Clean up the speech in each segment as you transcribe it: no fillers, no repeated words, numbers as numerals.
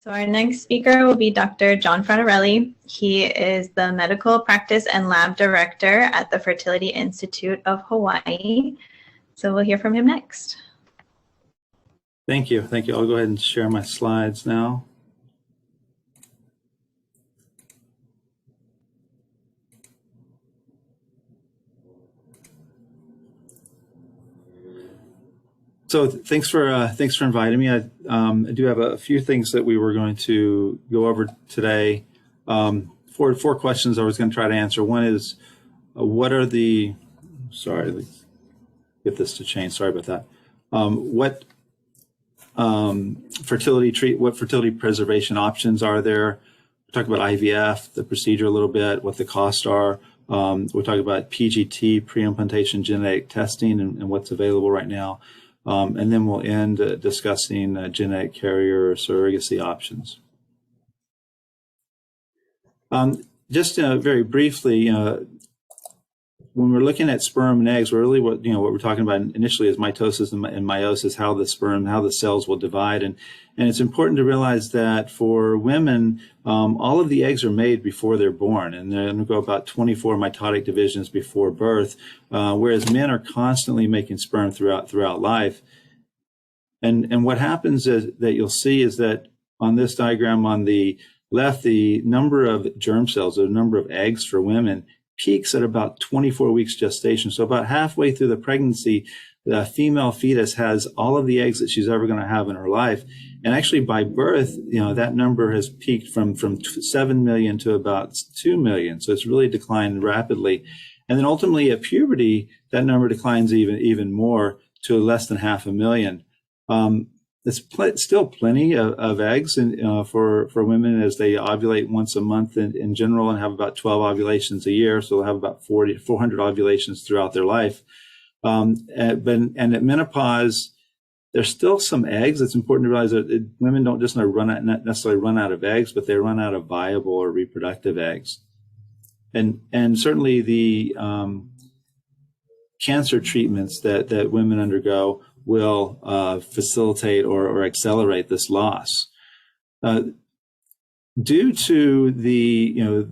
So our next speaker will be Dr. John Frattarelli. He is the Medical Practice and Lab Director at the Fertility Institute of Hawaii. So we'll hear from him next. Thank you. Thank you. I'll go ahead and share my slides now. So thanks for inviting me. I do have a few things that we were going to go over today. Four questions I was going to try to answer. One is, what are the, sorry, let's get this to change. Sorry about that. What fertility preservation options are there? We'll talk about IVF, the procedure a little bit, what the costs are. We'll talk about PGT, preimplantation genetic testing, and what's available right now. And then we'll end discussing genetic carrier or surrogacy options. Just very briefly, when we're looking at sperm and eggs, really what we're talking about initially is mitosis and meiosis, how the cells will divide, and it's important to realize that for women, all of the eggs are made before they're born, and they're going to go about 24 mitotic divisions before birth, whereas men are constantly making sperm throughout life. And what happens is that you'll see is that on this diagram on the left, the number of germ cells, the number of eggs for women, peaks at about 24 weeks gestation. So about halfway through the pregnancy, the female fetus has all of the eggs that she's ever going to have in her life. And actually by birth, that number has peaked from 7 million to about 2 million. So it's really declined rapidly. And then ultimately at puberty, that number declines even more to less than 500,000. There's still plenty of eggs for women as they ovulate once a month in general and have about 12 ovulations a year. So they'll have about 400 ovulations throughout their life. And at menopause, there's still some eggs. It's important to realize that women don't just not necessarily run out of eggs, but they run out of viable or reproductive eggs. And certainly the cancer treatments that women undergo will facilitate or accelerate this loss. Due to the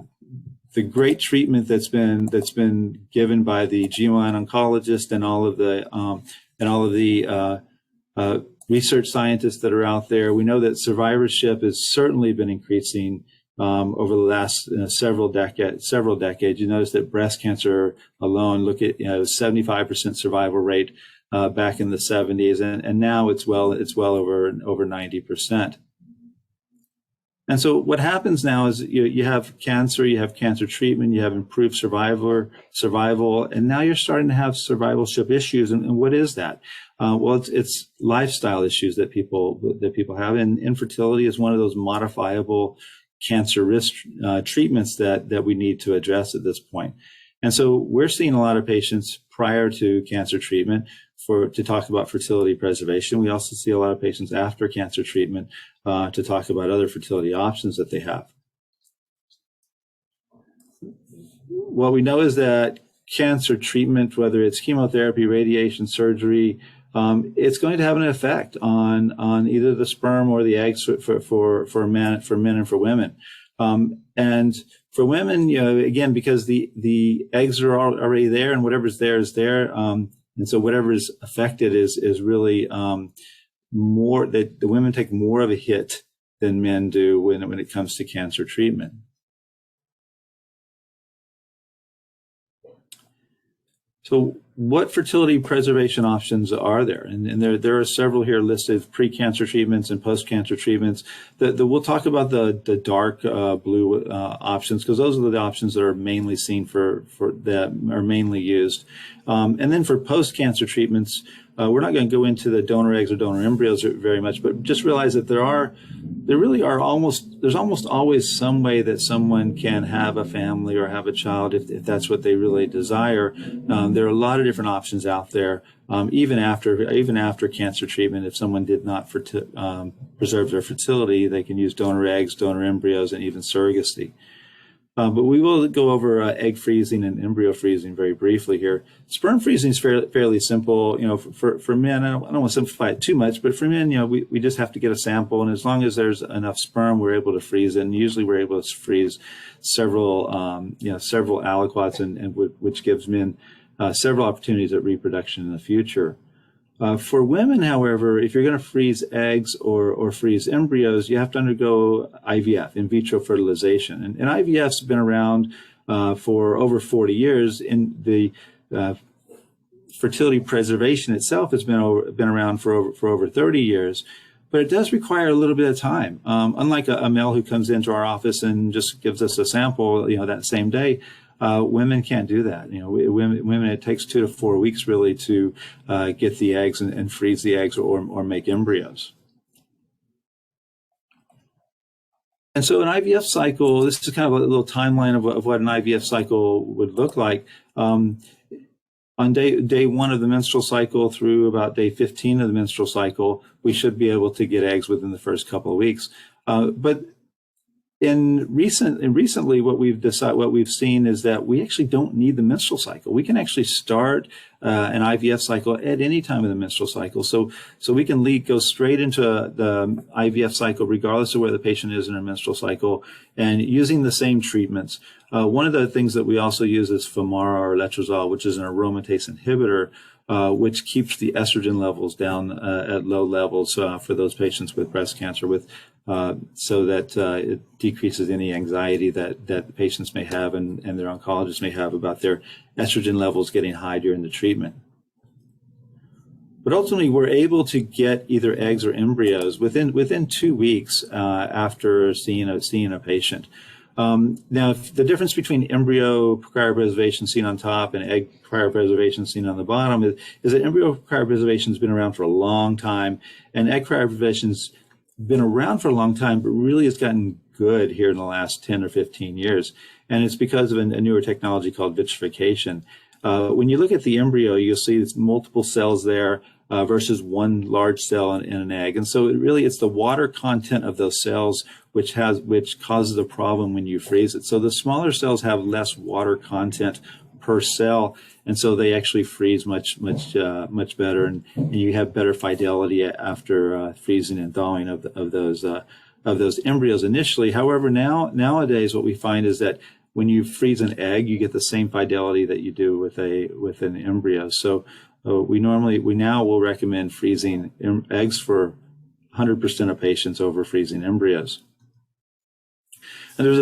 great treatment that's been given by the GYN oncologist and all of the research scientists that are out there, we know that survivorship has certainly been increasing over the last several decades. You notice that breast cancer alone, look at 75% survival rate back in the 70s, and now it's well over 90%. And so what happens now is you have cancer treatment, you have improved survival, and now you're starting to have survivorship issues. And what is that? Well, it's lifestyle issues that people have, and infertility is one of those modifiable cancer risk treatments that we need to address at this point. And so we're seeing a lot of patients prior to cancer treatment to talk about fertility preservation. We also see a lot of patients after cancer treatment to talk about other fertility options that they have. What we know is that cancer treatment, whether it's chemotherapy, radiation, surgery, it's going to have an effect on either the sperm or the eggs for men and for women. And for women, again, because the eggs are already there and whatever's there is there. And so whatever is affected is really more that the women take more of a hit than men do when it comes to cancer treatment. So what fertility preservation options are there? And there are several here listed: pre-cancer treatments and post-cancer treatments. We'll talk about the dark blue options, because those are the options that are mainly seen that are mainly used. And then for post-cancer treatments, we're not going to go into the donor eggs or donor embryos very much, but just realize that there's almost always some way that someone can have a family or have a child if that's what they really desire. There are a lot of different options out there, even after cancer treatment. If someone did not preserve their fertility, they can use donor eggs, donor embryos, and even surrogacy. But we will go over egg freezing and embryo freezing very briefly here. Sperm freezing is fairly simple. For men, I don't want to simplify it too much, but for men, we just have to get a sample, and as long as there's enough sperm, we're able to freeze it. And usually, we're able to freeze several aliquots, and which gives men several opportunities at reproduction in the future. For women, however, if you're going to freeze eggs or freeze embryos, you have to undergo IVF, in vitro fertilization. And IVF's been around for over 40 years. In the fertility preservation itself has been around for over 30 years. But it does require a little bit of time. Unlike a male who comes into our office and just gives us a sample, that same day, women can't do that. Women, it takes 2 to 4 weeks really to get the eggs and freeze the eggs or make embryos. And so an IVF cycle, this is kind of a little timeline of what an IVF cycle would look like. On day 1 of the menstrual cycle through about day 15 of the menstrual cycle, we should be able to get eggs within the first couple of weeks. But recently, what we've seen is that we actually don't need the menstrual cycle. We can actually start an IVF cycle at any time of the menstrual cycle. So we can go straight into the IVF cycle regardless of where the patient is in her menstrual cycle, and using the same treatments. One of the things that we also use is Femara or letrozole, which is an aromatase inhibitor, which keeps the estrogen levels down at low levels for those patients with breast cancer, so that it decreases any anxiety that the patients may have and their oncologists may have about their estrogen levels getting high during the treatment. But ultimately, we're able to get either eggs or embryos within 2 weeks after seeing a patient. Now, the difference between embryo cryopreservation seen on top and egg cryopreservation seen on the bottom is that embryo cryopreservation has been around for a long time, and egg cryopreservation's been around for a long time, but really has gotten good here in the last 10 or 15 years. And it's because of a newer technology called vitrification. When you look at the embryo, you'll see it's multiple cells there versus one large cell in an egg. And so it's the water content of those cells which causes a problem when you freeze it. So the smaller cells have less water content per cell, and so they actually freeze much better, and you have better fidelity after freezing and thawing of those embryos initially. However, nowadays what we find is that when you freeze an egg, you get the same fidelity that you do with an embryo. So we now will recommend freezing eggs for 100% of patients over freezing embryos. And there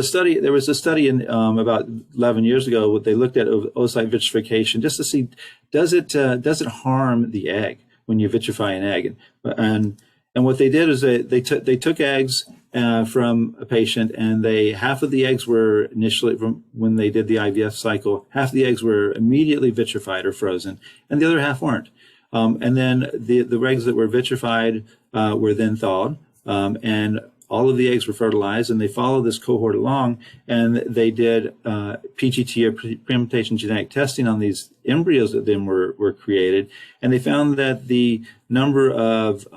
was a study in about 11 years ago where they looked at oocyte vitrification just to see does it harm the egg when you vitrify an egg, and what they did is they took eggs from a patient, and half of the eggs were initially, from when they did the IVF cycle, half of the eggs were immediately vitrified or frozen, and the other half weren't. And then the eggs that were vitrified were then thawed, and all of the eggs were fertilized, and they followed this cohort along, and they did PGT or preimplantation genetic testing on these embryos that then were created, and they found that the number of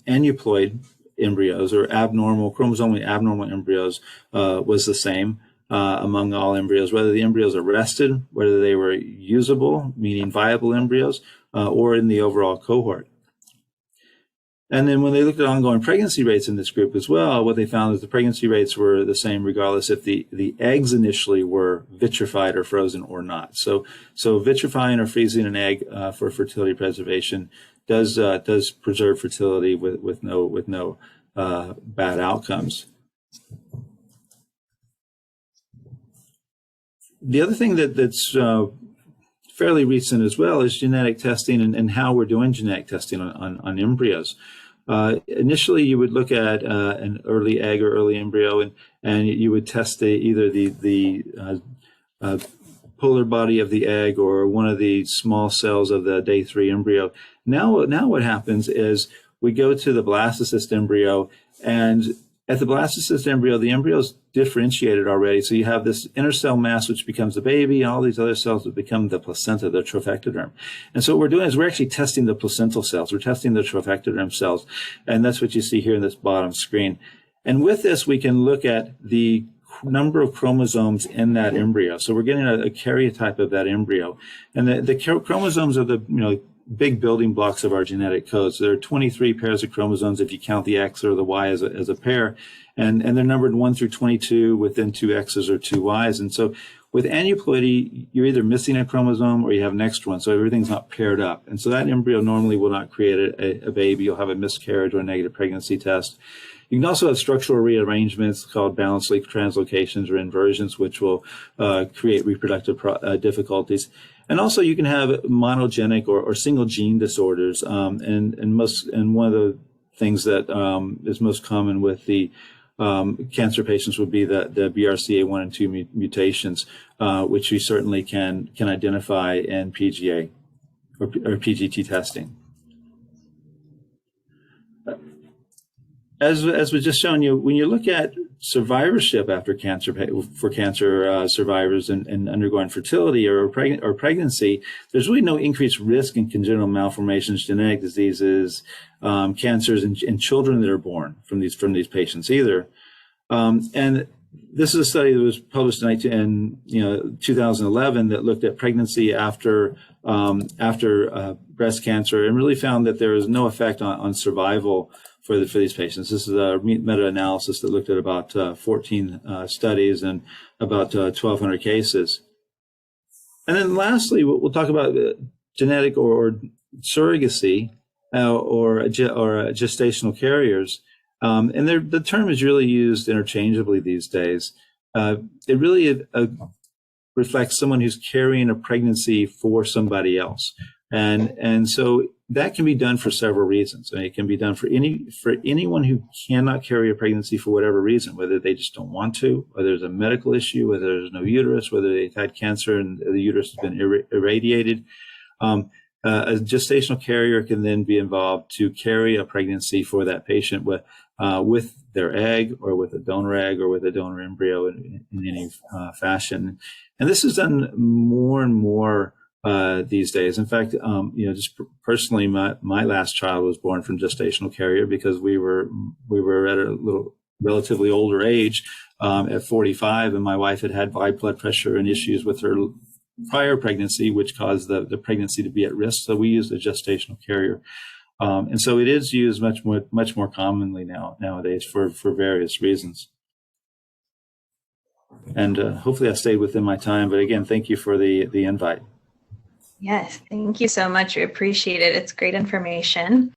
aneuploid embryos or chromosomally abnormal embryos was the same among all embryos, whether the embryos are rested, whether they were usable, meaning viable embryos, or in the overall cohort. And then when they looked at ongoing pregnancy rates in this group as well, what they found is the pregnancy rates were the same regardless if the eggs initially were vitrified or frozen or not. So vitrifying or freezing an egg for fertility preservation does preserve fertility with no bad outcomes. The other thing that's fairly recent as well is genetic testing and how we're doing genetic testing on embryos. Initially, you would look at an early egg or early embryo, and you would test either the polar body of the egg or one of the small cells of the day 3 embryo. Now what happens is we go to the blastocyst embryo, and at the blastocyst embryo, the embryo is differentiated already. So you have this inner cell mass, which becomes the baby, and all these other cells that become the placenta, the trophectoderm. And so what we're doing is we're actually testing the placental cells. We're testing the trophectoderm cells, and that's what you see here in this bottom screen. And with this, we can look at the number of chromosomes in that embryo. So we're getting a karyotype of that embryo. And the chromosomes are the, big building blocks of our genetic code. So there are 23 pairs of chromosomes if you count the X or the Y as a pair. And they're numbered 1 through 22 within 2 X's or 2 Y's. And so with aneuploidy, you're either missing a chromosome or you have an extra one. So everything's not paired up. And so that embryo normally will not create a baby. You'll have a miscarriage or a negative pregnancy test. You can also have structural rearrangements called balanced leaf translocations or inversions, which will create reproductive difficulties. And also you can have monogenic or single gene disorders. And one of the things that is most common with the cancer patients would be the BRCA1 and 2 mutations, which we certainly can identify in PGA or PGT testing. As was just shown you, when you look at survivorship after cancer for cancer survivors and undergoing fertility or pregnancy, there's really no increased risk in congenital malformations, genetic diseases, cancers in children that are born from these patients either. And this is a study that was published in 2011 that looked at pregnancy after breast cancer and really found that there is no effect on survival for these patients. This is a meta-analysis that looked at about 14 studies and about 1,200 cases. And then lastly, we'll talk about genetic or surrogacy or gestational carriers. And the term is really used interchangeably these days. It really reflects someone who's carrying a pregnancy for somebody else. And so that can be done for several reasons. And it can be done for anyone who cannot carry a pregnancy for whatever reason, whether they just don't want to, whether there's a medical issue, whether there's no uterus, whether they've had cancer and the uterus has been irradiated. A gestational carrier can then be involved to carry a pregnancy for that patient with their egg or with a donor egg or with a donor embryo in any fashion. And this is done more and more these days. In fact, just personally, my last child was born from gestational carrier because we were at a little relatively older age at 45, and my wife had high blood pressure and issues with her prior pregnancy, which caused the pregnancy to be at risk. So we used a gestational carrier. And so it is used much more commonly nowadays for various reasons. And hopefully I stayed within my time. But again, thank you for the invite. Yes, thank you so much. We appreciate it. It's great information.